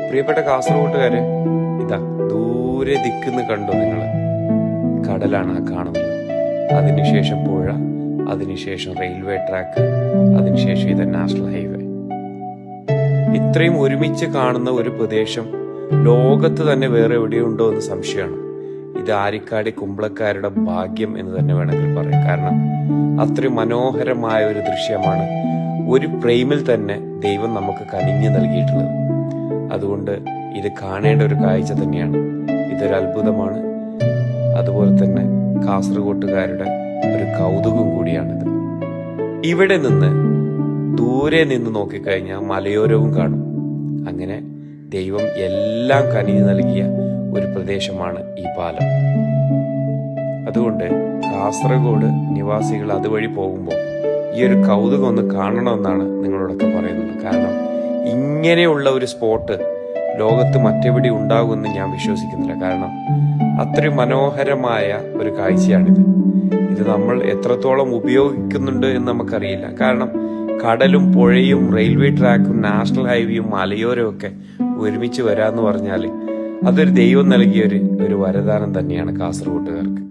പ്രിയപ്പെട്ട കാസർഗോട്ടുകാര്, ഇതാ ദൂരെ ദിക്കുന്ന് കണ്ടോ നിങ്ങൾ? കടലാണ് ആ കാണുന്നത്. അതിനുശേഷം പുഴ, അതിനുശേഷം റെയിൽവേ ട്രാക്ക്, അതിനുശേഷം ഇത് നാഷണൽ ഹൈവേ. ഇത്രയും ഒരുമിച്ച് കാണുന്ന ഒരു പ്രദേശം ലോകത്ത് തന്നെ വേറെ എവിടെയുണ്ടോ എന്ന് സംശയമാണ്. ഇത് ആരിക്കാടി കുമ്പളക്കാരുടെ ഭാഗ്യം എന്ന് തന്നെ വേണമെങ്കിൽ പറയാം. കാരണം അത്രയും മനോഹരമായ ഒരു ദൃശ്യമാണ് ഒരു ഫ്രെയിമിൽ തന്നെ ദൈവം നമുക്ക് കനിഞ്ഞു നൽകിയിട്ടുള്ളത്. അതുകൊണ്ട് ഇത് കാണേണ്ട ഒരു കാഴ്ച തന്നെയാണ്. ഇതൊരു അത്ഭുതമാണ്. അതുപോലെ തന്നെ കാസർഗോട്ടുകാരുടെ ഒരു കൗതുകം കൂടിയാണിത്. ഇവിടെ നിന്ന് ദൂരെ നിന്ന് നോക്കിക്കഴിഞ്ഞാൽ മലയോരവും കാണും. അങ്ങനെ ദൈവം എല്ലാം കനിഞ്ഞു നൽകിയ ഒരു പ്രദേശമാണ് ഈ പാലം. അതുകൊണ്ട് കാസർഗോഡ് നിവാസികൾ അതുവഴി പോകുമ്പോൾ ഈ ഒരു കൗതുകം ഒന്ന് കാണണമെന്നാണ് നിങ്ങളോടൊക്കെ പറയുന്നത്. കാരണം ഇങ്ങനെയുള്ള ഒരു സ്പോട്ട് ലോകത്ത് മറ്റെവിടെ ഉണ്ടാകുമെന്ന് ഞാൻ വിശ്വസിക്കുന്നില്ല. കാരണം അത്രയും മനോഹരമായ ഒരു കാഴ്ചയാണിത്. ഇത് നമ്മൾ എത്രത്തോളം ഉപയോഗിക്കുന്നുണ്ട് എന്ന് നമുക്കറിയില്ല. കാരണം കടലും പുഴയും റെയിൽവേ ട്രാക്കും നാഷണൽ ഹൈവേയും മലയോരവും ഒക്കെ ഒരുമിച്ച് വരാന്ന് പറഞ്ഞാൽ അതൊരു ദൈവം നൽകിയ ഒരു വരദാനം തന്നെയാണ് കാസർഗോട്ടുകാർക്ക്.